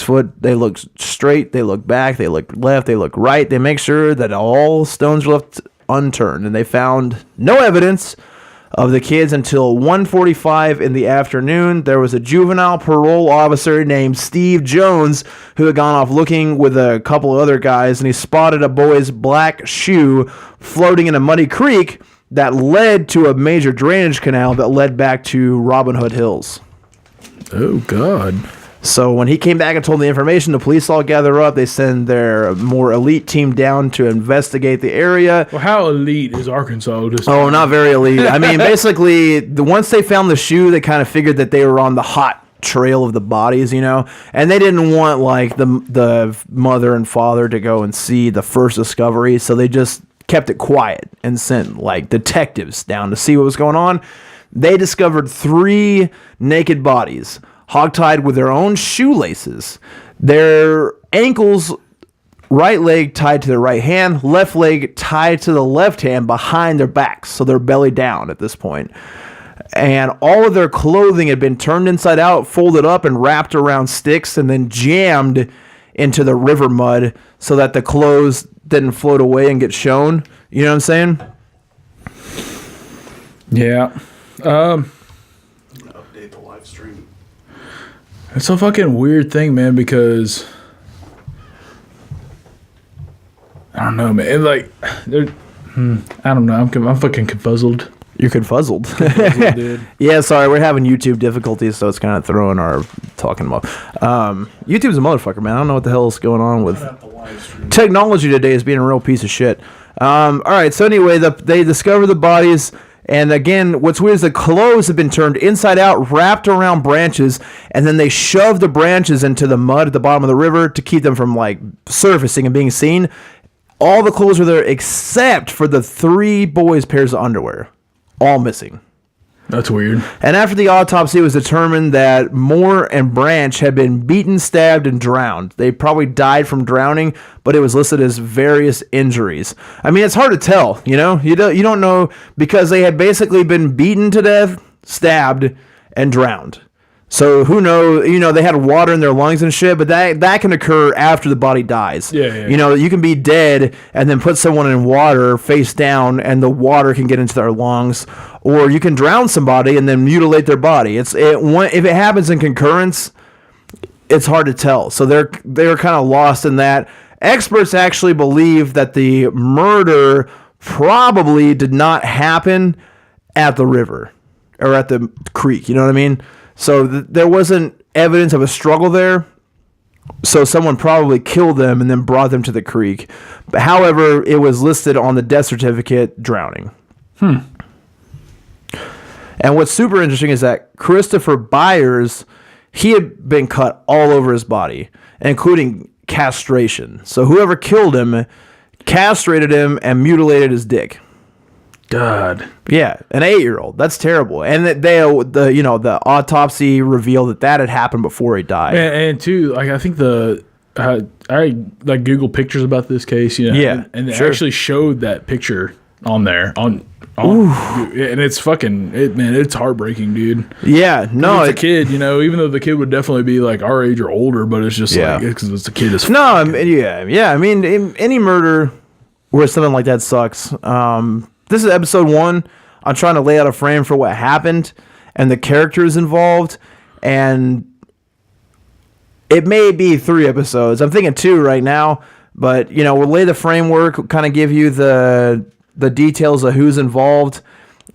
foot. They look straight, they look back, they look left, they look right. They make sure that all stones are left unturned, and they found no evidence of the kids until 1:45 in the afternoon. There was a juvenile parole officer named Steve Jones who had gone off looking with a couple of other guys, and he spotted a boy's black shoe floating in a muddy creek that led to a major drainage canal that led back to Robin Hood Hills. Oh, God. So when he came back and told the information, the police all gather up. They send their more elite team down to investigate the area. Well, how elite is Arkansas? Oh, not very elite. I mean, basically, once they found the shoe, they kind of figured that they were on the hot trail of the bodies, and they didn't want like the mother and father to go and see the first discovery, so they just kept it quiet and sent like detectives down to see what was going on. They discovered 3 naked bodies, hogtied with their own shoelaces. Their ankles, right leg tied to their right hand, left leg tied to the left hand behind their backs, so they're belly down at this point. And all of their clothing had been turned inside out, folded up, and wrapped around sticks, and then jammed into the river mud so that the clothes didn't float away and get shown. You know what I'm saying? Yeah. Update the live stream. It's a fucking weird thing, man, because I don't know, man. Like, I don't know. I'm fucking confuzzled. You're confuzzled. Dude. Yeah, sorry, we're having YouTube difficulties, so it's kind of throwing our talking about. YouTube's a motherfucker, man. I don't know what the hell is going on with technology today. Is being a real piece of shit. All right, so anyway, they discover the bodies, and again, what's weird is the clothes have been turned inside out, wrapped around branches, and then they shoved the branches into the mud at the bottom of the river to keep them from like surfacing and being seen. All the clothes were there except for the 3 boys' pairs of underwear. All missing. That's weird. And after the autopsy, it was determined that Moore and Branch had been beaten, stabbed, and drowned. They probably died from drowning, but it was listed as various injuries. I mean, it's hard to tell, You don't know, because they had basically been beaten to death, stabbed, and drowned. So who knows? They had water in their lungs and shit, but that can occur after the body dies. Yeah. You can be dead and then put someone in water face down, and the water can get into their lungs, or you can drown somebody and then mutilate their body. If it happens in concurrence, it's hard to tell. So they're kind of lost in that. Experts actually believe that the murder probably did not happen at the river or at the creek. You know what I mean? So there wasn't evidence of a struggle there. So someone probably killed them and then brought them to the creek. But however, it was listed on the death certificate, drowning. And what's super interesting is that Christopher Byers, he had been cut all over his body, including castration. So whoever killed him castrated him and mutilated his dick. God. Yeah, an 8-year-old. That's terrible. And the autopsy revealed that had happened before he died. And too, like I think I like Google pictures about this case, Yeah, and they sure. actually showed that picture on there and it's fucking man, it's heartbreaking, dude. Yeah, no, it's a kid, even though the kid would definitely be like our age or older, but it's just like because it's a kid. No, I mean, any murder where something like that sucks. This is episode 1. I'm trying to lay out a frame for what happened and the characters involved, and it may be 3 episodes. I'm thinking 2 right now, but we'll lay the framework, kind of give you the details of who's involved,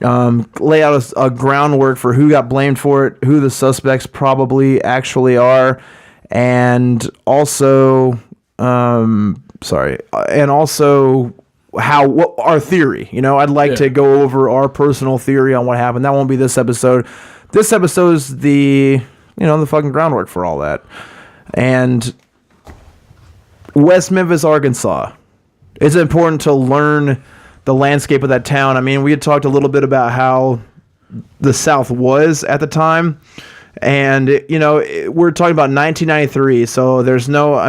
lay out a groundwork for who got blamed for it, who the suspects probably actually are, and also what our theory. I'd like to go over our personal theory on what happened. That won't be this episode. This episode is the fucking groundwork for all that. And West Memphis, Arkansas. It's important to learn the landscape of that town. I mean, we had talked a little bit about how the South was at the time. And, we're talking about 1993. So there's no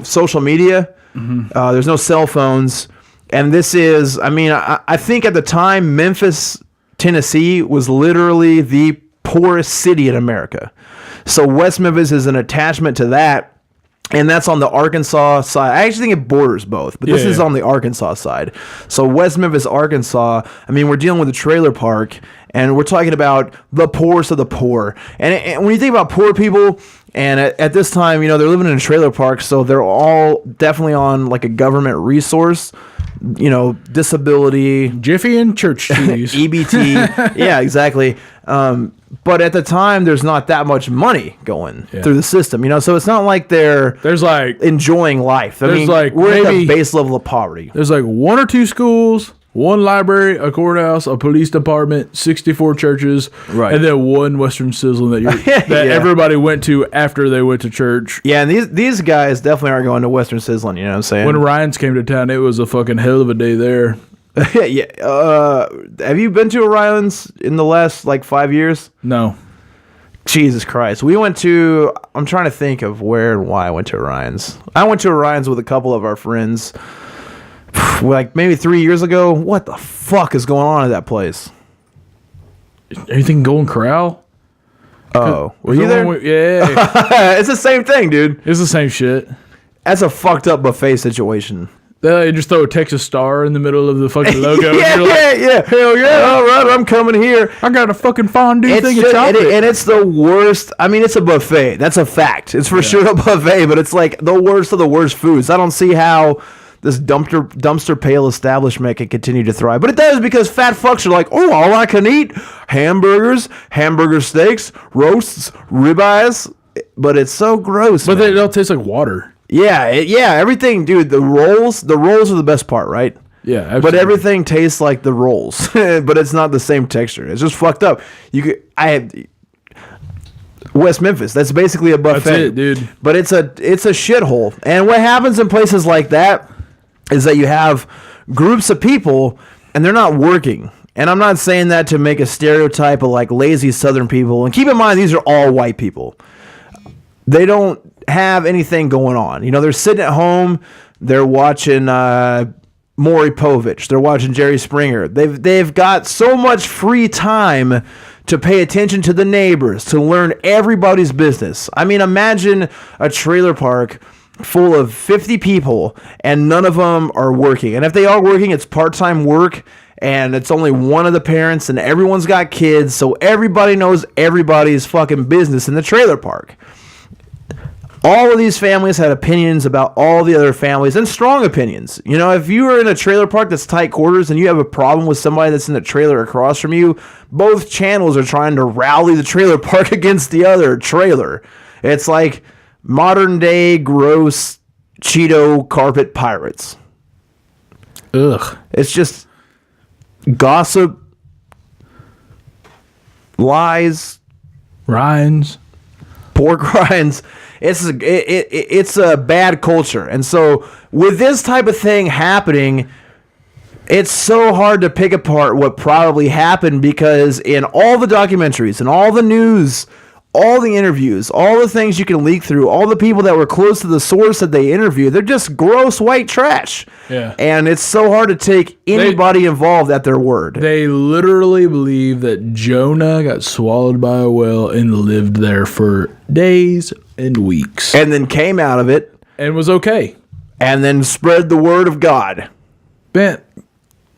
social media. Mm-hmm. There's no cell phones. And this is, I think at the time, Memphis, Tennessee was literally the poorest city in America. So West Memphis is an attachment to that. And that's on the Arkansas side. I actually think it borders both, but this is on the Arkansas side. So West Memphis, Arkansas, I mean, we're dealing with a trailer park, and we're talking about the poorest of the poor. And when you think about poor people, and at this time, they're living in a trailer park, so they're all definitely on like a government resource, disability. Jiffy and church cheese. EBT. Yeah, exactly. But at the time, there's not that much money going through the system, so it's not like there's like enjoying life. We're at the base level of poverty. There's like 1 or 2 schools, 1 library, a courthouse, a police department, 64 churches, right, and then 1 Western Sizzlin that everybody went to after they went to church. Yeah, and these guys definitely aren't going to Western Sizzlin, you know what I'm saying? When Ryan's came to town, it was a fucking hell of a day there. Yeah. Have you been to Orion's in the last 5 years? No. Jesus Christ. I'm trying to think of where and why I went to Orion's. I went to Orion's with a couple of our friends maybe 3 years ago. What the fuck is going on at that place? Are you thinking Golden Corral? Oh, were you there? Yeah. It's the same thing, dude. It's the same shit. That's a fucked up buffet situation. They just throw a Texas Star in the middle of the fucking logo. Yeah. Hell yeah. All right, I'm coming here. I got a fucking fondue thing of chocolate. And it's the worst. I mean, it's a buffet. That's a fact. It's for sure a buffet, but it's like the worst of the worst foods. I don't see how this dumpster pail establishment can continue to thrive. But it does, because fat fucks are like, oh, all I can eat, hamburgers, hamburger steaks, roasts, ribeyes. But it's so gross. But they don't taste like water. Yeah, everything, dude. The rolls are the best part, right? Yeah, absolutely. But everything tastes like the rolls, but it's not the same texture. It's just fucked up. West Memphis. That's basically a buffet, that's it, dude. But it's a shithole. And what happens in places like that is that you have groups of people, and they're not working. And I'm not saying that to make a stereotype of lazy Southern people. And keep in mind, these are all white people. They don't have anything going on. They're sitting at home. They're watching Maury Povich. They're watching Jerry Springer. They've got so much free time to pay attention to the neighbors, to learn everybody's business. I mean, imagine a trailer park full of 50 people and none of them are working. And if they are working, it's part-time work, and it's only one of the parents, and everyone's got kids, so everybody knows everybody's fucking business in the trailer park. All of these families had opinions about all the other families, and strong opinions. If you are in a trailer park that's tight quarters and you have a problem with somebody that's in the trailer across from you, both channels are trying to rally the trailer park against the other trailer. It's like modern day gross Cheeto carpet pirates. Ugh. It's just gossip, lies, rinds, pork rinds. It's a bad culture. And so with this type of thing happening, it's so hard to pick apart what probably happened, because in all the documentaries and all the news, all the interviews, all the things you can leak through, all the people that were close to the source that they interviewed, they're just gross white trash. Yeah. And it's so hard to take anybody involved at their word. They literally believe that Jonah got swallowed by a whale and lived there for days and weeks. And then came out of it. And was okay. And then spread the word of God. Ben,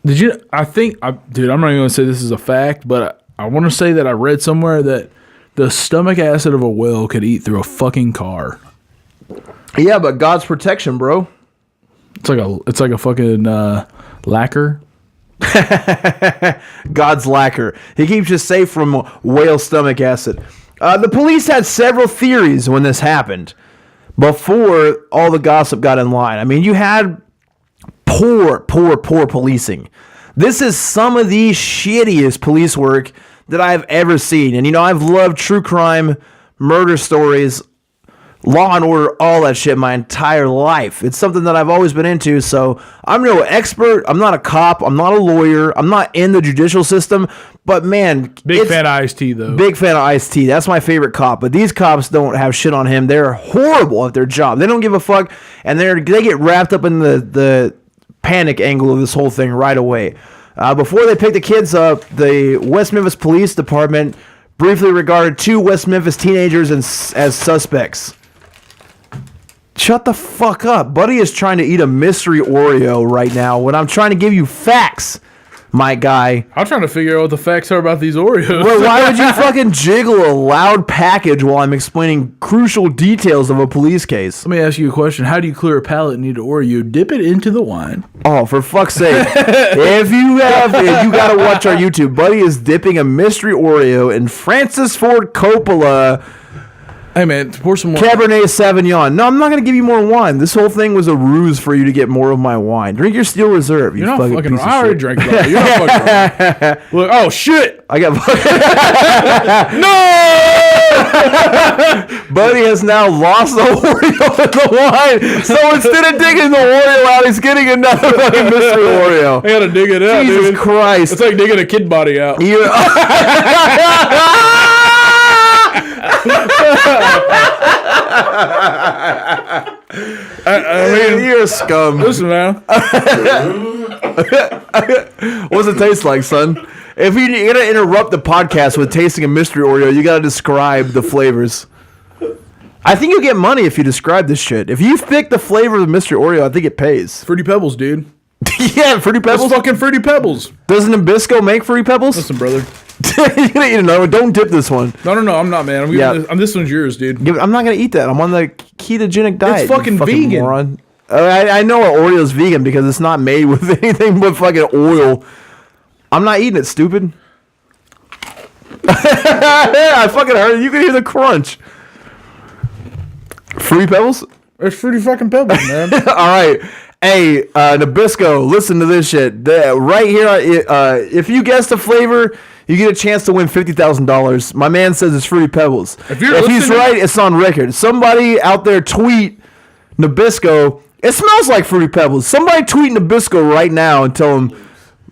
dude, I'm not even going to say this is a fact, but I want to say that I read somewhere that the stomach acid of a whale could eat through a fucking car. Yeah, but God's protection, bro. It's like a fucking lacquer. God's lacquer. He keeps you safe from whale stomach acid. The police had several theories when this happened, before all the gossip got in line. I mean, you had poor policing. This is some of the shittiest police work that I've ever seen. And, I've loved true crime, murder stories, Law and Order, all that shit my entire life. It's something that I've always been into, so I'm no expert. I'm not a cop. I'm not a lawyer. I'm not in the judicial system. But, man... Big fan of Ice-T, though. Big fan of Ice-T. That's my favorite cop. But these cops don't have shit on him. They're horrible at their job. They don't give a fuck, and they get wrapped up in the panic angle of this whole thing right away. Before they pick the kids up, the West Memphis Police Department briefly regarded 2 West Memphis teenagers as suspects. Shut the fuck up. Buddy is trying to eat a mystery Oreo right now when I'm trying to give you facts, my guy. I'm trying to figure out what the facts are about these Oreos. Well, why would you fucking jiggle a loud package while I'm explaining crucial details of a police case? Let me ask you a question. How do you clear a palate and eat an Oreo? Dip it into the wine. Oh, for fuck's sake. if you gotta watch our YouTube. Buddy is dipping a mystery Oreo in Francis Ford Coppola Hey, man, pour some more. Cabernet Sauvignon. No, I'm not going to give you more wine. This whole thing was a ruse for you to get more of my wine. Drink your Steel Reserve, you You're not fucking piece of I already shit. drank it. You're not fucking wrong. Look, oh, shit. I got... No! Buddy has now lost the Oreo in the wine. So instead of digging the Oreo out, he's getting another fucking mystery Oreo. I gotta dig it out, Jesus dude. Christ. It's like digging a kid body out. I mean, you're a scum. Listen, man. What's it taste like, son? If you're gonna interrupt the podcast with tasting a mystery Oreo, you gotta describe the flavors. I think you'll get money if you describe this shit. If you pick the flavor of the mystery Oreo, I think it pays. Fruity Pebbles, dude. Yeah, Fruity Pebbles. It's fucking Fruity Pebbles. Doesn't Nabisco make Fruity Pebbles? Listen, brother. You're gonna eat another one. Don't dip this one. No, I'm not, man. This one's yours, dude. I'm not gonna eat that. I'm on the ketogenic diet. It's fucking vegan. Moron. I know an Oreo's vegan because it's not made with anything but fucking oil. I'm not eating it, stupid. I fucking heard it. You can hear the crunch. Fruity Pebbles? It's Fruity fucking Pebbles, man. All right. Hey, Nabisco, listen to this shit. Right here, if you guess the flavor, you get a chance to win $50,000. My man says it's Fruity Pebbles. If he's right, it's on record. Somebody out there tweet Nabisco. It smells like Fruity Pebbles. Somebody tweet Nabisco right now and tell him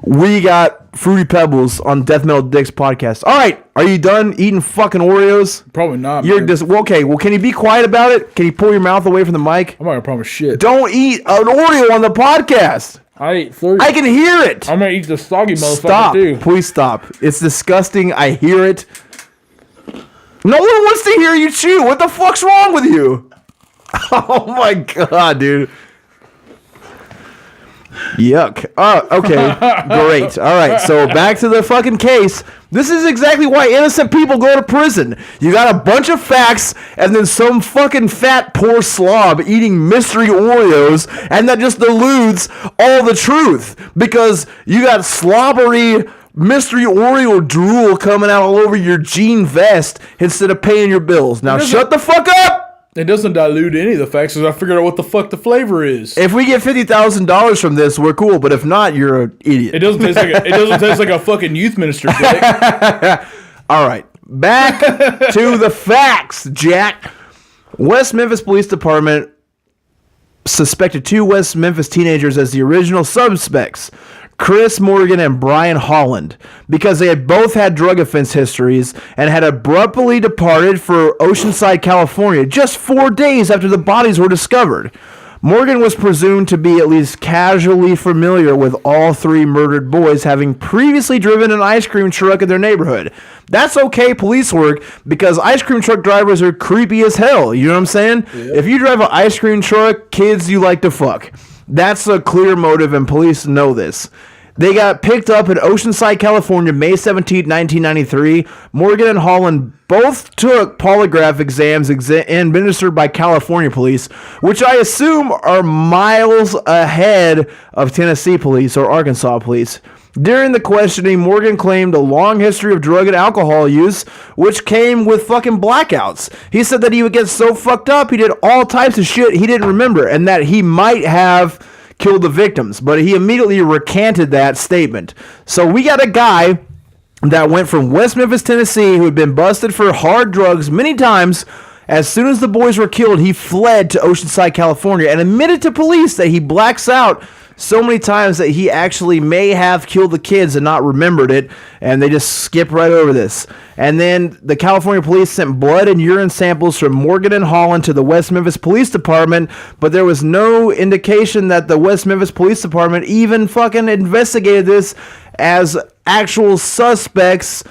we got Fruity Pebbles on Death Metal Dicks podcast. All right, are you done eating fucking Oreos? Probably not. You're just okay. Well, can you be quiet about it? Can you pull your mouth away from the mic? I'm not gonna promise shit. Don't eat an Oreo on the podcast. I ate 30. I can hear it. I'm gonna eat the soggy motherfucker Stop. too. Please stop. It's disgusting. I hear it. No one wants to hear you chew. What the fuck's wrong with you? Oh my god, dude. Yuck. Oh, okay. Great. All right. So back to the fucking case. This is exactly why innocent people go to prison. You got a bunch of facts and then some fucking fat poor slob eating mystery Oreos, and that just eludes all the truth because you got slobbery mystery Oreo drool coming out all over your jean vest instead of paying your bills. Now shut the fuck up. It doesn't dilute any of the facts because I figured out what the fuck the flavor is. If we get $50,000 from this, we're cool. But if not, you're an idiot. It doesn't taste like a fucking youth minister dick. All right, back to the facts, Jack. West Memphis Police Department suspected 2 West Memphis teenagers as the original suspects, Chris Morgan and Brian Holland, because they had both had drug offense histories and had abruptly departed for Oceanside, California, just 4 days after the bodies were discovered. Morgan was presumed to be at least casually familiar with all 3 murdered boys, having previously driven an ice cream truck in their neighborhood. That's okay police work because ice cream truck drivers are creepy as hell. You know what I'm saying? Yeah. If you drive an ice cream truck, kids you like to fuck. That's a clear motive, and police know this. They got picked up in Oceanside, California, May 17, 1993. Morgan and Holland both took polygraph exams administered by California police, which I assume are miles ahead of Tennessee police or Arkansas police. During the questioning, Morgan claimed a long history of drug and alcohol use, which came with fucking blackouts. He said that he would get so fucked up, he did all types of shit he didn't remember, and that he might have killed the victims, but he immediately recanted that statement. So we got a guy that went from West Memphis, Tennessee, who had been busted for hard drugs many times. As soon as the boys were killed, he fled to Oceanside, California, and admitted to police that he blacks out so many times that he actually may have killed the kids and not remembered it, and they just skip right over this. And then the California police sent blood and urine samples from Morgan and Holland to the West Memphis Police Department, but there was no indication that the West Memphis Police Department even fucking investigated this as actual suspects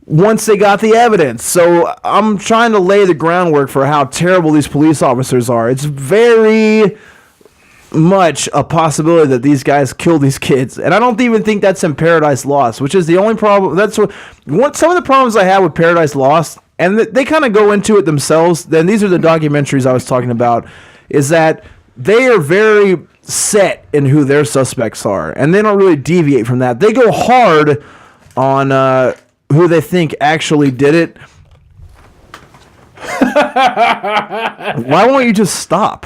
once they got the evidence. So I'm trying to lay the groundwork for how terrible these police officers are. It's very much a possibility that these guys kill these kids, and I don't even think that's in Paradise Lost, which is the only problem. That's what some of the problems I have with Paradise Lost, and they kind of go into it themselves. Then these are the documentaries I was talking about, is that they are very set in who their suspects are, and they don't really deviate from that. They go hard on who they think actually did it. Why won't you just stop?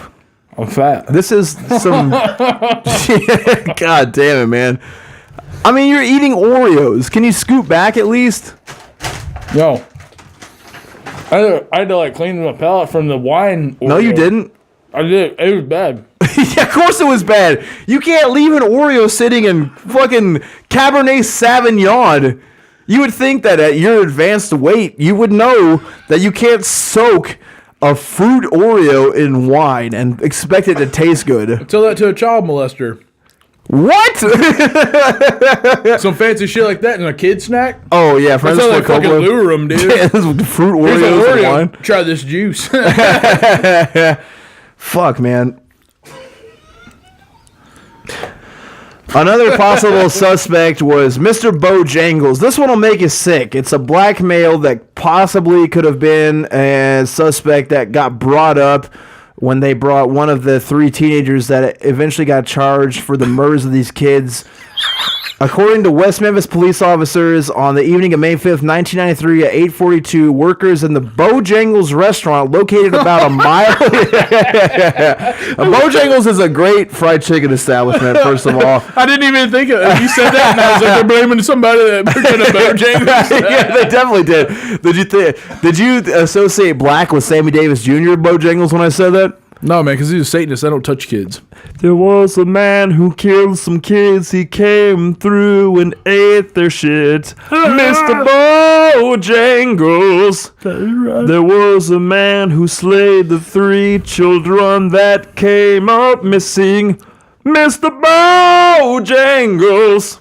I'm fat. This is some... God damn it, man. I mean, you're eating Oreos. Can you scoot back at least? Yo. I had to like clean my palate from the wine Oreo. No, you didn't. I did. It was bad. Yeah, of course it was bad. You can't leave an Oreo sitting in fucking Cabernet Sauvignon. You would think that at your advanced weight, you would know that you can't soak a fruit Oreo in wine and expect it to taste good. Tell that to a child molester. What? Some fancy shit like that in a kid snack? Oh, yeah. That's how they fucking lure them, dude. Yeah, fruit Oreos and wine. Try this juice. Fuck, man. Another possible suspect was Mr. Bojangles. This one will make you sick. It's a black male that possibly could have been a suspect that got brought up when they brought one of the 3 teenagers that eventually got charged for the murders of these kids. According to West Memphis police officers, on the evening of May 5th, 1993 at 8:42, workers in the Bojangles restaurant located about a mile... Bojangles is a great fried chicken establishment, first of all. I didn't even think of it. You said that, and I was like, they're blaming somebody that worked at a Bojangles. Yeah, they definitely did. Did you associate black with Sammy Davis Jr. Bojangles when I said that? No, man, because he's a Satanist. I don't touch kids. There was a man who killed some kids. He came through and ate their shit. Mr. Bojangles. Right. There was a man who slayed the 3 children that came up missing. Mr. Bojangles.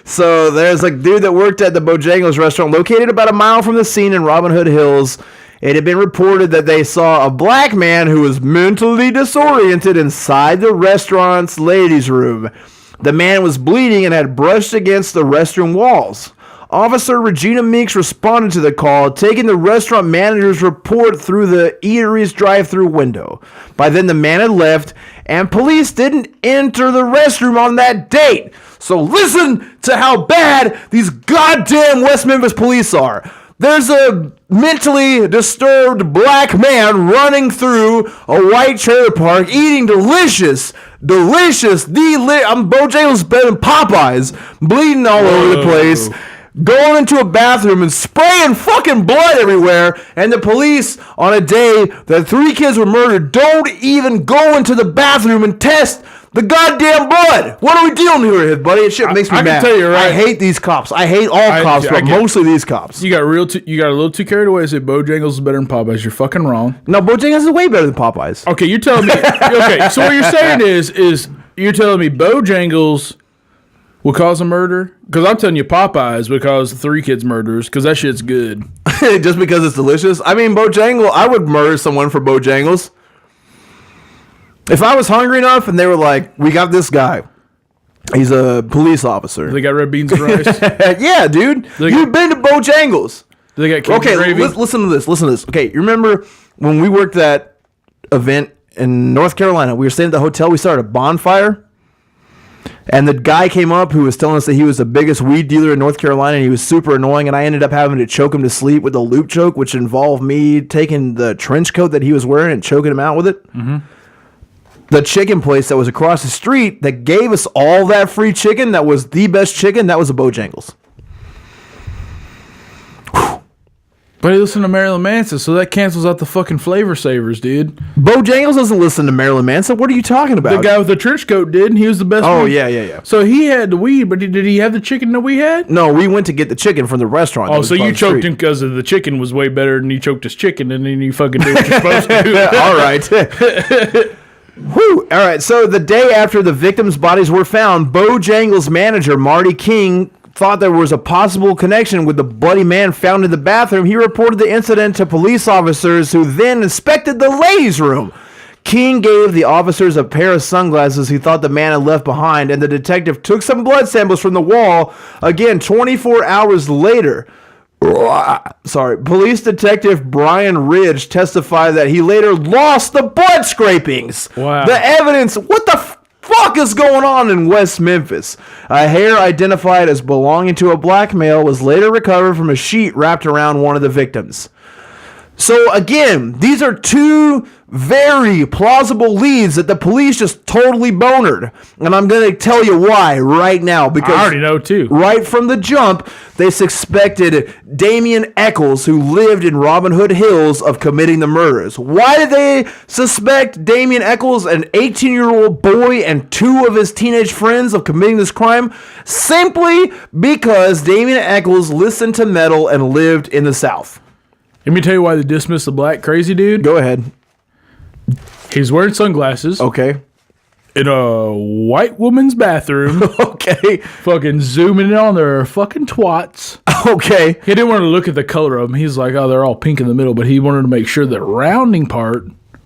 So there's a dude that worked at the Bojangles restaurant located about a mile from the scene in Robin Hood Hills. It had been reported that they saw a black man who was mentally disoriented inside the restaurant's ladies' room. The man was bleeding and had brushed against the restroom walls. Officer Regina Meeks responded to the call, taking the restaurant manager's report through the eatery's drive-thru window. By then, the man had left, and police didn't enter the restroom on that date. So listen to how bad these goddamn West Memphis police are. There's a mentally disturbed black man running through a white trailer park eating delicious Bojangles better than Popeyes, bleeding all over the place, going into a bathroom and spraying fucking blood everywhere, and the police on a day that 3 kids were murdered don't even go into the bathroom and test the goddamn blood. What are we dealing here, buddy? It shit makes me mad. I can tell you, right? I hate these cops. I hate all cops, but mostly these cops. You got a little too carried away. Say Bojangles is better than Popeyes. You're fucking wrong. No, Bojangles is way better than Popeyes. Okay, you're telling me. Okay, so what you're saying is you're telling me Bojangles will cause a murder? Because I'm telling you Popeyes would cause 3 kids murders because that shit's good. Just because it's delicious? I mean, Bojangles, I would murder someone for Bojangles. If I was hungry enough and they were like, we got this guy. He's a police officer. They got red beans and rice? Yeah, dude. You've been to Bojangles. They got kids gravy? Listen to this. Okay, you remember when we worked that event in North Carolina? We were staying at the hotel. We started a bonfire. And the guy came up who was telling us that he was the biggest weed dealer in North Carolina, and he was super annoying, and I ended up having to choke him to sleep with a loop choke, which involved me taking the trench coat that he was wearing and choking him out with it. Mm-hmm. The chicken place that was across the street that gave us all that free chicken, that was the best chicken, that was a Bojangles. But he listened to Marilyn Manson, so that cancels out the fucking flavor savers, dude. Bojangles doesn't listen to Marilyn Manson. What are you talking about? The guy with the trench coat did, and he was the best one. Oh, yeah. So he had the weed, but did he have the chicken that we had? No, we went to get the chicken from the restaurant. Oh, so you choked him because the chicken was way better than you choked his chicken, and then you fucking did what you're supposed to do. All right. Whew. All right. So the day after the victims' bodies were found, Bojangles' manager, Marty King, thought there was a possible connection with the bloody man found in the bathroom. He reported the incident to police officers who then inspected the ladies' room. King gave the officers a pair of sunglasses he thought the man had left behind, and the detective took some blood samples from the wall. Again, 24 hours later, police detective Brian Ridge testified that he later lost the blood scrapings. Wow. The evidence, what the fuck is going on in West Memphis? A hair identified as belonging to a black male was later recovered from a sheet wrapped around one of the victims. So again, these are two very plausible leads that the police just totally bonered. And I'm going to tell you why right now. Because I already know too. Right from the jump, they suspected Damian Eccles, who lived in Robin Hood Hills, of committing the murders. Why did they suspect Damian Eccles, an 18-year-old boy, and two of his teenage friends of committing this crime? Simply because Damian Eccles listened to metal and lived in the South. Let me tell you why they dismissed the black crazy dude. Go ahead. He's wearing sunglasses. Okay. In a white woman's bathroom. Okay. Fucking zooming in on their fucking twats. Okay. He didn't want to look at the color of them. He's like, oh, they're all pink in the middle. But he wanted to make sure the rounding part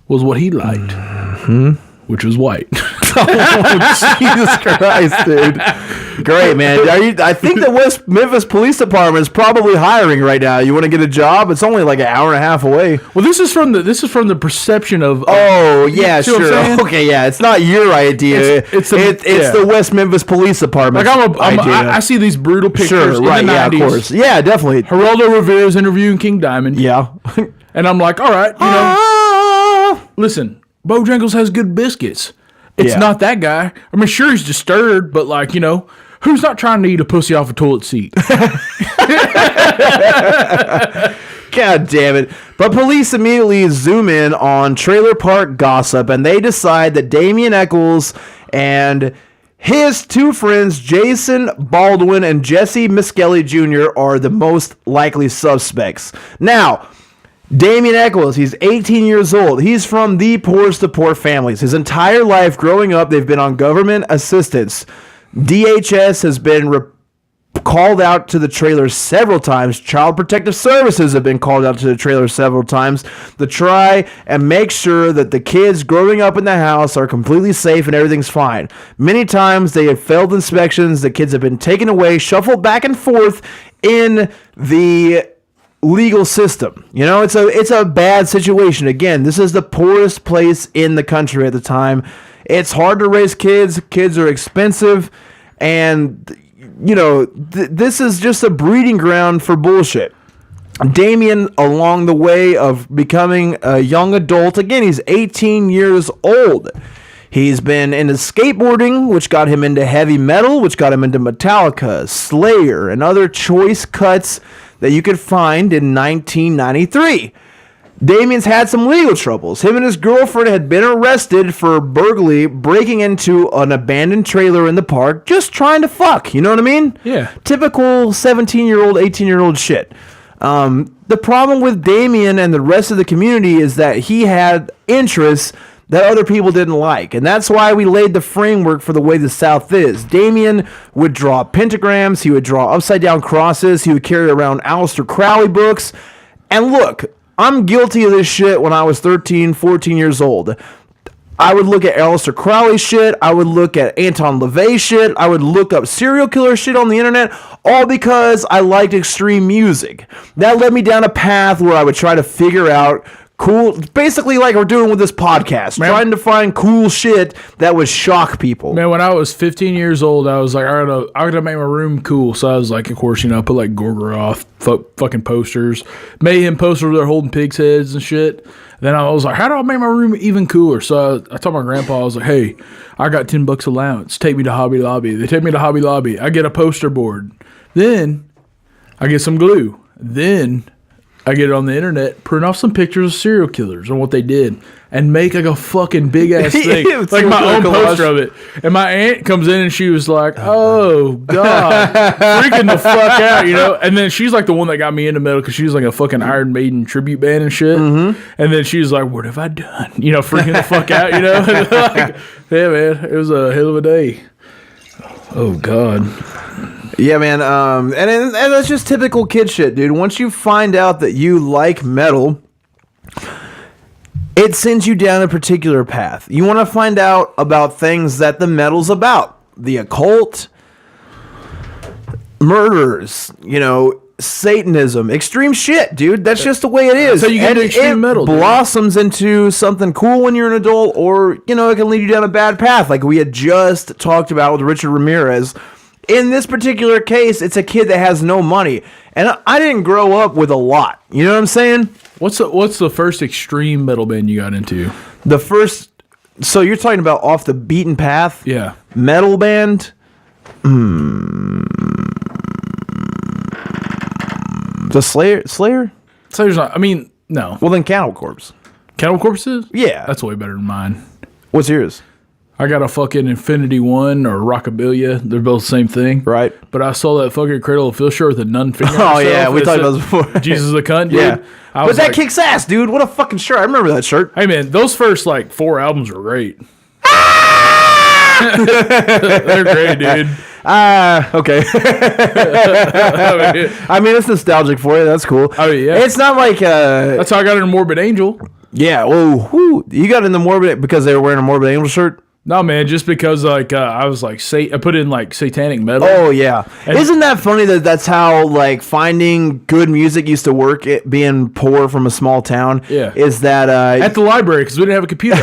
was what he liked. Which was white. Oh, Jesus Christ, dude. Great, man. I think the West Memphis Police Department is probably hiring right now. You want to get a job? It's only like an hour and a half away. Well, this is from the perception of. Oh, yeah, you know sure. Okay, yeah. It's not your idea. It's the West Memphis Police Department. Like I see these brutal pictures in the 90s. Yeah, of course. Yeah, definitely. Geraldo Rivera's interviewing King Diamond. Yeah. And I'm like, all right, you know, listen, Bojangles has good biscuits. It's not that guy. I mean, sure, he's disturbed, but like, you know, who's not trying to eat a pussy off a toilet seat? God damn it. But police immediately zoom in on trailer park gossip, and they decide that Damian Eccles and his two friends, Jason Baldwin and Jesse Miskelly Jr., are the most likely suspects. Now, Damian Eccles, he's 18 years old. He's from the poorest of poor families. His entire life growing up, they've been on government assistance. DHS has been called out to the trailer several times. Child Protective Services have been called out to the trailer several times to try and make sure that the kids growing up in the house are completely safe and everything's fine. Many times they have failed inspections. The kids have been taken away, shuffled back and forth in the legal system. You know, it's a bad situation. Again, this is the poorest place in the country at the time. It's hard to raise kids. Kids are expensive, and you know, this is just a breeding ground for bullshit. Damian, along the way of becoming a young adult, again, he's 18 years old. He's been into skateboarding, which got him into heavy metal, which got him into Metallica, Slayer, and other choice cuts that you could find in 1993. Damian's had some legal troubles. Him and his girlfriend had been arrested for burglary, breaking into an abandoned trailer in the park, just trying to fuck. You know what I mean? Yeah. Typical 17-year-old, 18-year-old shit. The problem with Damian and the rest of the community is that he had interests that other people didn't like. And that's why we laid the framework for the way the South is. Damian would draw pentagrams. He would draw upside-down crosses. He would carry around Aleister Crowley books. And look, I'm guilty of this shit when I was 13, 14 years old. I would look at Aleister Crowley shit. I would look at Anton LaVey shit. I would look up serial killer shit on the internet, all because I liked extreme music. That led me down a path where I would try to figure out cool, basically like we're doing with this podcast, trying to find cool shit that would shock people. Man, when I was 15 years old, I was like, I gotta make my room cool. So I was like, of course, you know, I put like Gorgoroth fucking posters, Mayhem posters where they're holding pigs' heads and shit. Then I was like, how do I make my room even cooler? So I told my grandpa, I was like, hey, I got $10 allowance. Take me to Hobby Lobby. They take me to Hobby Lobby. I get a poster board. Then I get some glue. Then I get it on the internet, print off some pictures of serial killers and what they did, and make like a fucking big ass thing, Yeah, like my own collage. poster of it. And my aunt comes in and she was like, "Oh God, freaking the fuck out," you know. And then she's like the one that got me into metal because she was like a fucking Iron Maiden tribute band and shit. And then she was like, "What have I done?" You know, freaking the fuck out, you know. Like, yeah, man, it was a hell of a day. Oh God. Yeah, man. And that's just typical kid shit, dude. Once you find out that you like metal, it sends you down a particular path. You want to find out about things that the metal's about. The occult, murders, you know, Satanism, extreme shit, dude. That's just the way it is. So you get and extreme metal, dude. Blossoms into something cool when you're an adult, or, you know, it can lead you down a bad path, like we had just talked about with Richard Ramirez. In this particular case, it's a kid that has no money. And I didn't grow up with a lot. You know what I'm saying? What's the first extreme metal band you got into? The first... So you're talking about off the beaten path? Yeah. Metal band? The Slayer? So there's not... I mean, no. Well, then Cannibal Corpse. Cannibal Corpses? Yeah. That's way better than mine. What's yours? I got a fucking Infinity One or Rockabilia. They're both the same thing. Right. But I saw that fucking Cradle of Filth shirt with a nun finger. Oh, yeah. We talked about this before. Jesus the cunt, dude. Yeah. Was But that like, kicks ass, dude. What a fucking shirt. I remember that shirt. Hey, man, those first, like, 4 albums were great. They're great, dude. Okay. I mean, it's nostalgic for you. That's cool. Oh, yeah. It's not like... That's how I got into Morbid Angel. Yeah. Well, you got into Morbid because they were wearing a Morbid Angel shirt? No, man, just because, like, I was, like, I put in, like, satanic metal. Oh, yeah. Isn't that funny that that's how, like, finding good music used to work, it being poor from a small town? Yeah. Is that... At the library, because we didn't have a computer.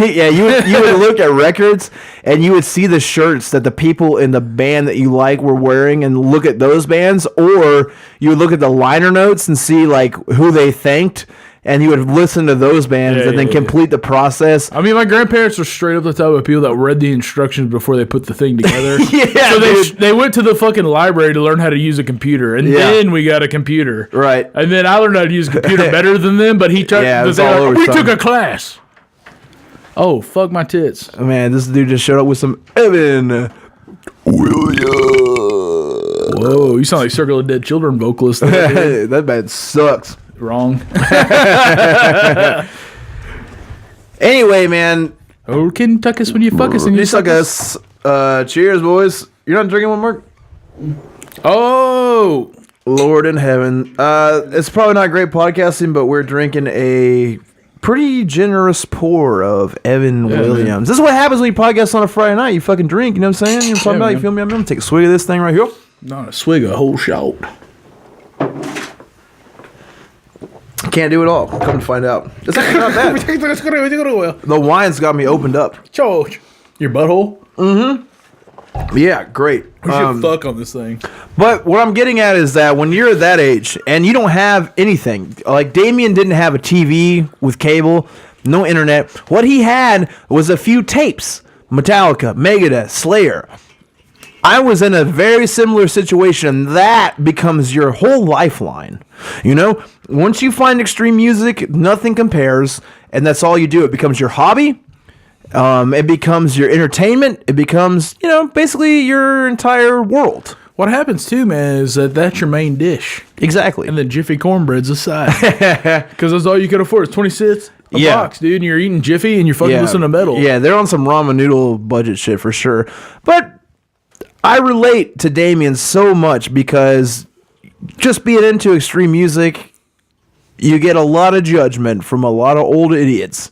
Yeah, you would look at records, and you would see the shirts that the people in the band that you like were wearing, and look at those bands, or you would look at the liner notes and see, like, who they thanked, and you would listen to those bands and then complete the process. I mean, my grandparents were straight up the type of people that read the instructions before they put the thing together. Yeah, so they went to the fucking library to learn how to use a computer, and then we got a computer. Right. And then I learned how to use a computer better than them, but he took we took a class. Oh, fuck my tits. Oh, man, this dude just showed up with some Evan Williams. Whoa, you sound like Circle of Dead Children vocalist. That band sucks. Wrong. Anyway, man. Oh, can tuck us when you fuck us and you suck us. Cheers, boys. You're not drinking one, Mark? Oh, Lord in heaven. It's probably not great podcasting, but we're drinking a pretty generous pour of Evan Williams. Man. This is what happens when you podcast on a Friday night. You fucking drink, you know what I'm saying? You know what I'm talking about? You feel me? I'm going to take a swig of this thing right here. Not a swig, a whole shot. Can't do it all. Come to find out. It's actually not bad. The wine's got me opened up. George. Your butthole? Mm-hmm. Yeah, great. We should fuck on this thing. But what I'm getting at is that when you're that age and you don't have anything, like Damien didn't have a TV with cable, no internet. What he had was a few tapes. Metallica, Megadeth, Slayer. I was in a very similar situation. That becomes your whole lifeline. You know, once you find extreme music, nothing compares, and that's all you do. It becomes your hobby. It becomes your entertainment. It becomes, you know, basically your entire world. What happens too, man, is that's your main dish. Exactly. And then Jiffy cornbread's aside. Because that's all you can afford. It's 20 cents a box, dude. And you're eating Jiffy and you're fucking listening to metal. Yeah, they're on some ramen noodle budget shit for sure. But I relate to Damien so much because just being into extreme music, you get a lot of judgment from a lot of old idiots.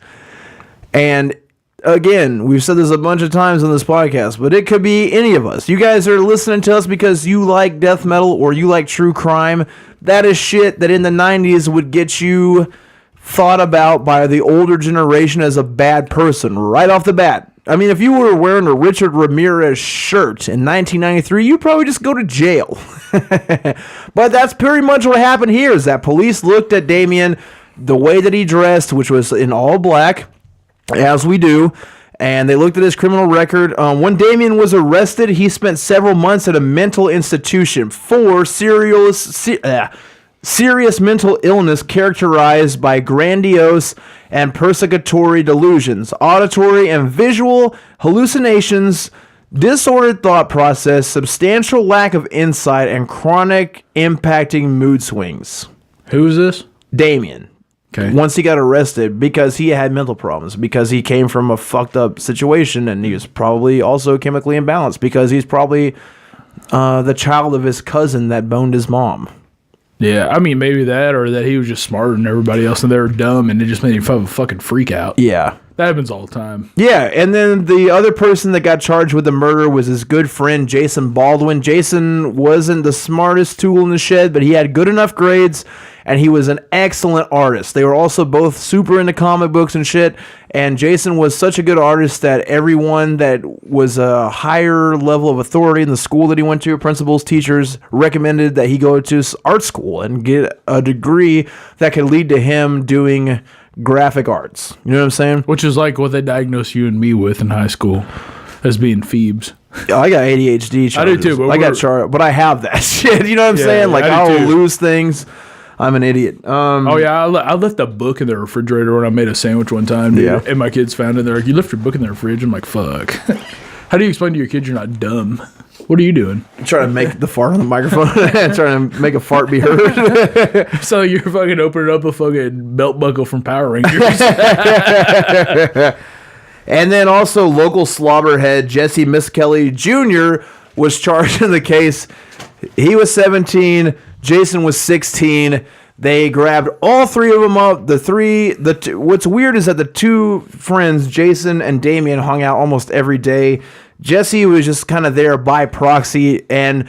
And again, we've said this a bunch of times on this podcast, but it could be any of us. You guys are listening to us because you like death metal or you like true crime. That is shit that in the 90s would get you thought about by the older generation as a bad person right off the bat. I mean, if you were wearing a Richard Ramirez shirt in 1993, you'd probably just go to jail. But that's pretty much what happened here, is that police looked at Damien, the way that he dressed, which was in all black, as we do, and they looked at his criminal record. When Damien was arrested, he spent several months at a mental institution for serious serious mental illness characterized by grandiose and persecutory delusions, auditory and visual hallucinations, disordered thought process, substantial lack of insight, and chronic impacting mood swings. Who is this? Damien. Okay. Once he got arrested because he had mental problems, because he came from a fucked up situation, and he was probably also chemically imbalanced because he's probably the child of his cousin that boned his mom. Yeah, I mean, maybe that, or that he was just smarter than everybody else and they were dumb and it just made him fucking freak out. Yeah. That happens all the time. Yeah, and then the other person that got charged with the murder was his good friend, Jason Baldwin. Jason wasn't the smartest tool in the shed, but he had good enough grades, and he was an excellent artist. They were also both super into comic books and shit, and Jason was such a good artist that everyone that was a higher level of authority in the school that he went to, principals, teachers, recommended that he go to art school and get a degree that could lead to him doing graphic arts. You know what I'm saying? Which is like what they diagnosed you and me with in high school as being Phoebes. I got ADHD charges. I do too, but I got charged, but I have that shit. You know what I'm saying? Like, I'll lose things. I'm an idiot. Oh yeah, I left a book in the refrigerator when I made a sandwich one time, dude, yeah. And my kids found it. They're like, "You left your book in the fridge?" I'm like, "Fuck." How do you explain to your kids you're not dumb? What are you doing? I'm trying to make the fart on the microphone. Trying to make a fart be heard. So you're fucking opening up a fucking belt buckle from Power Rangers. And then also local slobberhead Jesse Miskelly Jr. was charged in the case. He was 17. Jason was 16. They grabbed all three of them up. What's weird is that the two friends, Jason and Damien, hung out almost every day. Jesse was just kind of there by proxy. And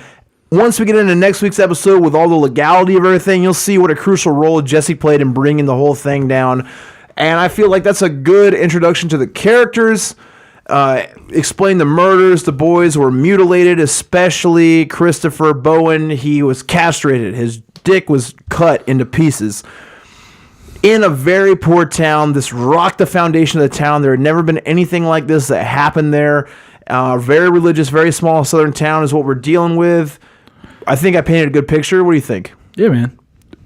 once we get into next week's episode with all the legality of everything, you'll see what a crucial role Jesse played in bringing the whole thing down. And I feel like that's a good introduction to the characters. Explain the murders. The boys were mutilated, especially Christopher Bowen. He was castrated. His dick was cut into pieces. In a very poor town. This rocked the foundation of the town. There had never been anything like this that happened there. Very religious, very small southern town is what we're dealing with. I think I painted a good picture. What do you think? Yeah, man.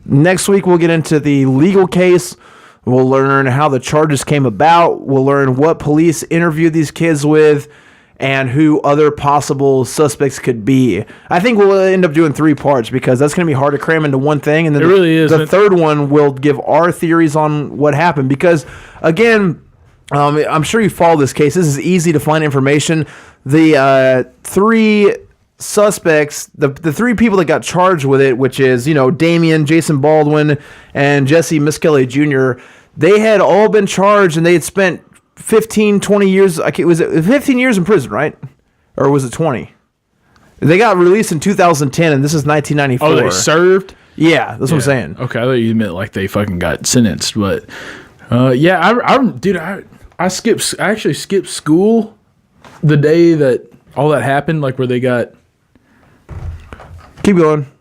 Next week, we'll get into the legal case. We'll learn how the charges came about. We'll learn what police interviewed these kids with and who other possible suspects could be. I think we'll end up doing 3 parts because that's going to be hard to cram into one thing. And then the third one will give our theories on what happened. Because, again, I'm sure you follow this case. This is easy to find information. The 3 suspects, the 3 people that got charged with it, which is, Damien, Jason Baldwin, and Jesse Miskelly Jr., they had all been charged and they had spent 15, 20 years. Was it 15 years in prison, right? Or was it 20? They got released in 2010, and this is 1994. Oh, they served? Yeah, that's what I'm saying. Okay, I thought you meant like they fucking got sentenced, but I actually skipped school the day that all that happened, like where they got. Keep going.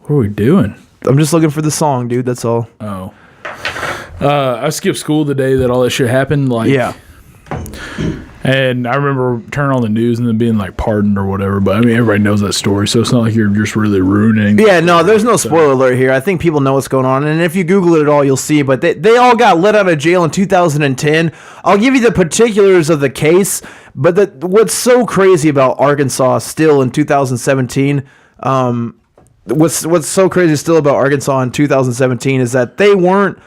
What are we doing? I'm just looking for the song, dude. That's all. Oh. I skipped school the day that all that shit happened. Like, yeah. And I remember turning on the news and then being like pardoned or whatever. But I mean, everybody knows that story, so it's not like you're just really ruining. Yeah, no, there's no spoiler alert here. I think people know what's going on, and if you Google it at all, you'll see. But they all got let out of jail in 2010. I'll give you the particulars of the case. But what's so crazy about Arkansas still in 2017? What's so crazy still about Arkansas in 2017 is that they weren't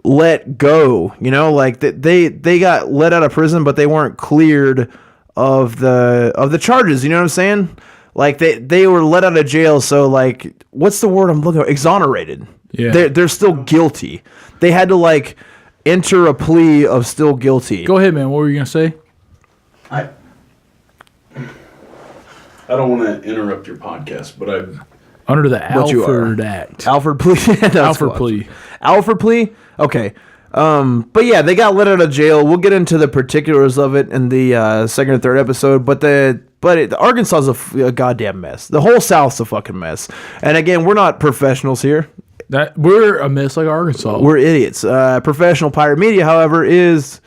let go, like they got let out of prison, but they weren't cleared of the charges. You know what I'm saying? Like they were let out of jail. So like, what's the word I'm looking for? Exonerated. Yeah. They're still guilty. They had to like enter a plea of still guilty. Go ahead, man. What were you going to say? I don't want to interrupt your podcast, but under the Alford Act. Alford plea. Alford plea. Alford plea? Okay. But yeah, they got let out of jail. We'll get into the particulars of it in the second or third episode. But Arkansas is a goddamn mess. The whole South's a fucking mess. And again, we're not professionals here. We're a mess like Arkansas. We're idiots. Professional pirate media, however, is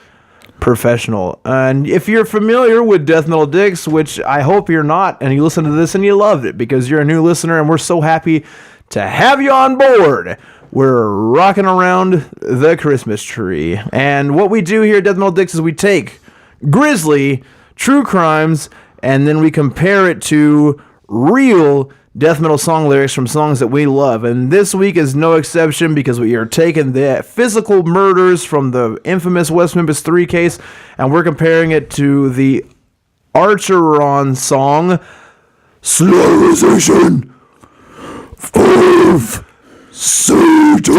professional. And if you're familiar with Death Metal Dicks, which I hope you're not, and you listen to this and you loved it because you're a new listener, and we're so happy to have you on board. We're rocking around the Christmas tree. And what we do here at Death Metal Dicks is we take grisly true crimes and then we compare it to real death metal song lyrics from songs that we love. And this week is no exception because we are taking the physical murders from the infamous West Memphis 3 case and we're comparing it to the Archeron song Slaughterization of Satan.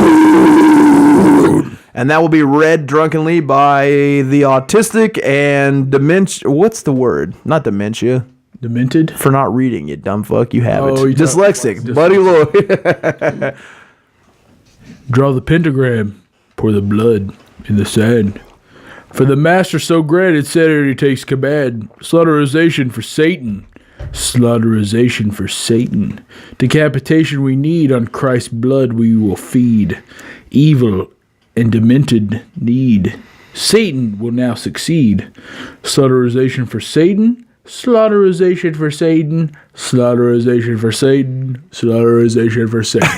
And that will be read drunkenly by the autistic and dementia. What's the word? Not dementia. Demented? For not reading, you dumb fuck. You have it. You Dyslexic. Buddy Lloyd. Draw the pentagram. Pour the blood in the sand. For the master so great, it said he takes command. Slaughterization for Satan. Slaughterization for Satan. Decapitation we need, on Christ's blood we will feed. Evil and demented need. Satan will now succeed. Slaughterization for Satan. Slaughterization for Satan. Slaughterization for Satan. Slaughterization for Satan.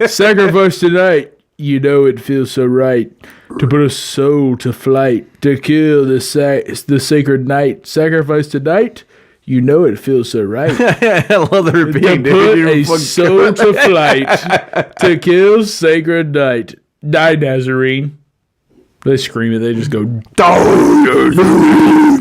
Sacrifice tonight. You know it feels so right to put a soul to flight, to kill the sacred night. Sacrifice tonight. You know it feels so right. I love the repeating. To put a soul to flight, to kill sacred night. Die, Nazarene. They scream it. They just go, die.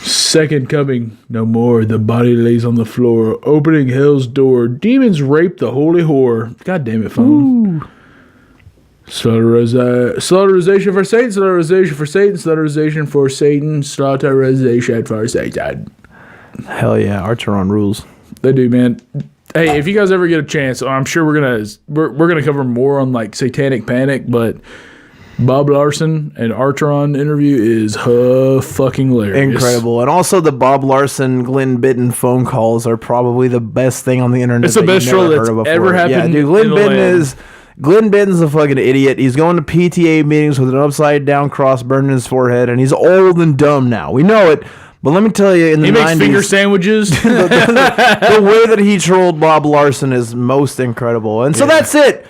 Second coming, no more. The body lays on the floor, opening hell's door. Demons rape the holy whore. God damn it, phone. Ooh. Slaughterization for Satan, slaughterization for Satan, slaughterization for Satan, slaughterization for Satan. Hell yeah, Archeron rules. They do, man. Hey, if you guys ever get a chance, I'm sure we're gonna cover more on like Satanic Panic, but Bob Larson and Archeron interview is fucking hilarious. Incredible. And also the Bob Larson, Glenn Bitten phone calls are probably the best thing on the internet. It's the best show that's ever happened. Yeah, dude, Glenn Bitten's a fucking idiot. He's going to PTA meetings with an upside down cross burned in his forehead, and he's old and dumb now. We know it. But let me tell you, in the 90s... He makes finger sandwiches. the way that he trolled Bob Larson is most incredible. And so that's it.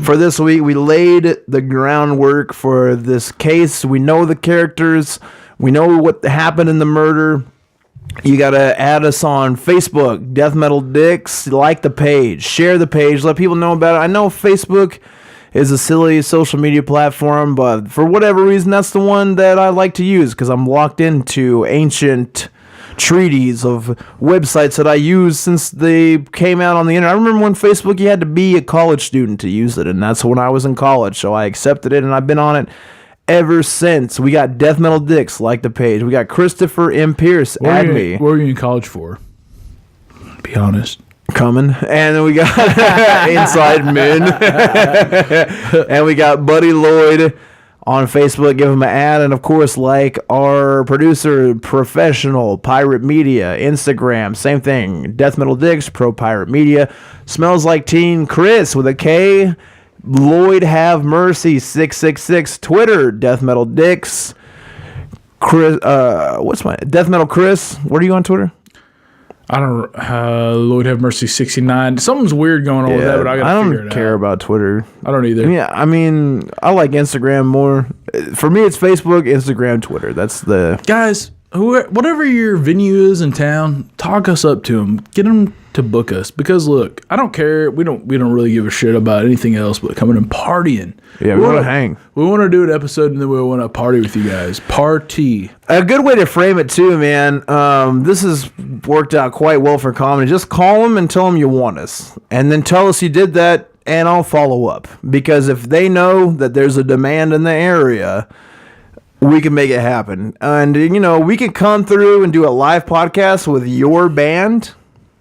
For this week, we laid the groundwork for this case. We know the characters. We know what happened in the murder. You got to add us on Facebook, Death Metal Dicks. Like the page. Share the page. Let people know about it. I know Facebook is a silly social media platform, but for whatever reason, that's the one that I like to use because I'm locked into ancient treaties of websites that I use since they came out on the internet. I remember when Facebook, you had to be a college student to use it, and that's when I was in college, so I accepted it, and I've been on it ever since. We got Death Metal Dicks, like the page. We got Christopher M. Pierce, add me. What were you in college for? Be honest. Coming. And then we got Inside Men. And we got Buddy Lloyd on Facebook. Give him an ad. And of course, like our producer, Professional Pirate Media, Instagram, same thing. Death Metal Dicks, Pro Pirate Media. Smells Like Teen Chris with a K. Lloyd Have Mercy 666. Twitter, Death Metal Dicks. Chris, what's my Death Metal Chris? What are you on Twitter? I don't. Lord Have Mercy 69. Something's weird going on with that, but I gotta figure it out. I don't care about Twitter. I don't either. Yeah, I mean, I like Instagram more. For me, it's Facebook, Instagram, Twitter. That's the guys. Whatever your venue is in town, talk us up to them. Get them to book us because look, I don't care. We don't really give a shit about anything else but coming and partying. Yeah, we want to hang. We want to do an episode and then we want to party with you guys. Party. A good way to frame it too, man. This has worked out quite well for comedy. Just call them and tell them you want us, and then tell us you did that, and I'll follow up. Because if they know that there's a demand in the area, we can make it happen. And, you know, we can come through and do a live podcast with your band.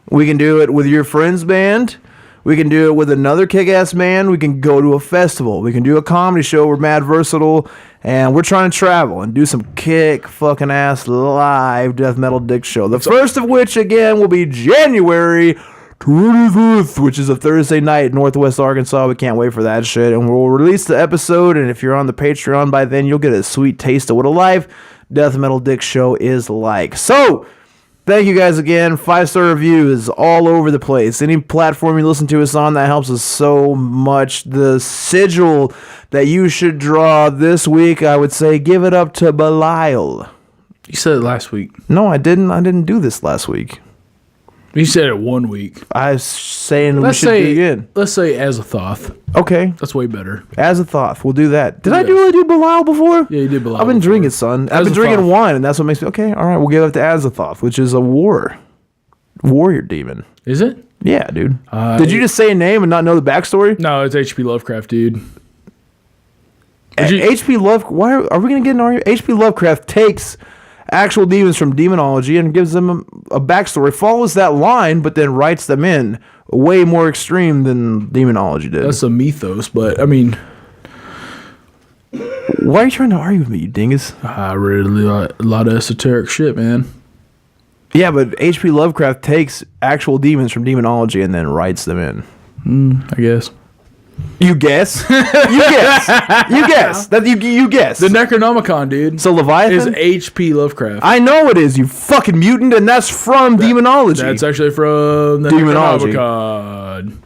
We can do it with your friend's band. We can do it with another kick-ass band. We can go to a festival. We can do a comedy show. We're mad versatile. And we're trying to travel and do some kick-fucking-ass live Death Metal Dick show. The first of which, again, will be January 25th, which is a Thursday night in Northwest Arkansas. We can't wait for that shit. And we'll release the episode, and if you're on the Patreon by then, you'll get a sweet taste of what a live Death Metal Dick show is like. So, Thank you guys again. 5-star reviews all over the place. Any platform you listen to us on, that helps us so much. The sigil that you should draw this week, I would say give it up to Belial. You said it last week. No, I didn't. I didn't do this last week. You said it 1 week. I was saying we should do it again. Let's say Azathoth. Okay. That's way better. Azathoth. We'll do that. Did I Yeah. really do Belial before? Yeah, you did Belial I've been before. drinking, son. I've been Azathoth. drinking wine, and that's what makes me... Okay, all right. We'll give it to Azathoth, which is a warrior demon. Is it? Yeah, dude. Did you just say a name and not know the backstory? No, it's H.P. Lovecraft, dude. H.P. Lovecraft... Why are we going to get an argument? H.P. Lovecraft takes actual demons from demonology and gives them a backstory, follows that line, but then writes them in way more extreme than demonology did. That's a mythos, but I mean... Why are you trying to argue with me, you dingus? I read a lot of esoteric shit, man. Yeah, but H.P. Lovecraft takes actual demons from demonology and then writes them in. I guess. You guess? You guess. You guess. You guess. The Necronomicon, dude, So is Leviathan? H.P. Lovecraft. I know it is, you fucking mutant, and that's from demonology. That's actually from the Demonology. Necronomicon.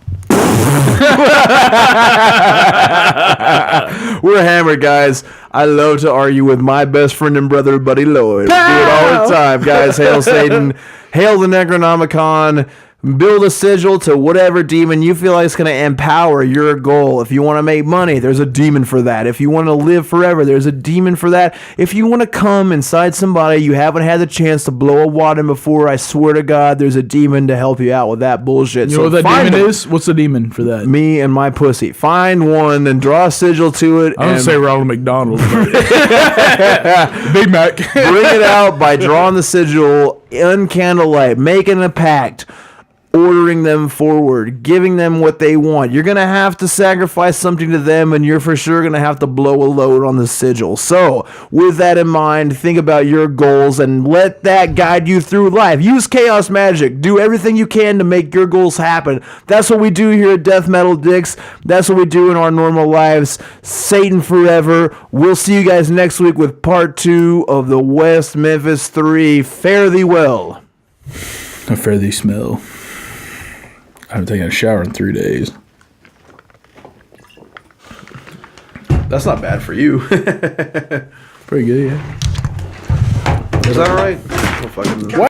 We're hammered, guys. I love to argue with my best friend and brother, Buddy Lloyd. We do it all the time, guys. Hail Satan. Hail the Necronomicon. Build a sigil to whatever demon you feel like is going to empower your goal. If you want to make money, there's a demon for that. If you want to live forever, there's a demon for that. If you want to come inside somebody you haven't had the chance to blow a wad in before, I swear to God, there's a demon to help you out with that bullshit. You know what that find demon them. is? What's the demon for that? Me and my pussy. Find one and draw a sigil to it. I don't and say Ronald McDonald. But Big Mac. bring it out by drawing the sigil in candlelight, making a pact, ordering them forward, giving them what they want. You're going to have to sacrifice something to them, and you're for sure going to have to blow a load on the sigil. So, with that in mind, think about your goals and let that guide you through life. Use chaos magic. Do everything you can to make your goals happen. That's what we do here at Death Metal Dicks. That's what we do in our normal lives. Satan forever. We'll see you guys next week with part 2 of the West Memphis 3. Fare thee well. I fear thee smell. I haven't taken a shower in 3 days. That's not bad for you. Pretty good, yeah. Is that all right?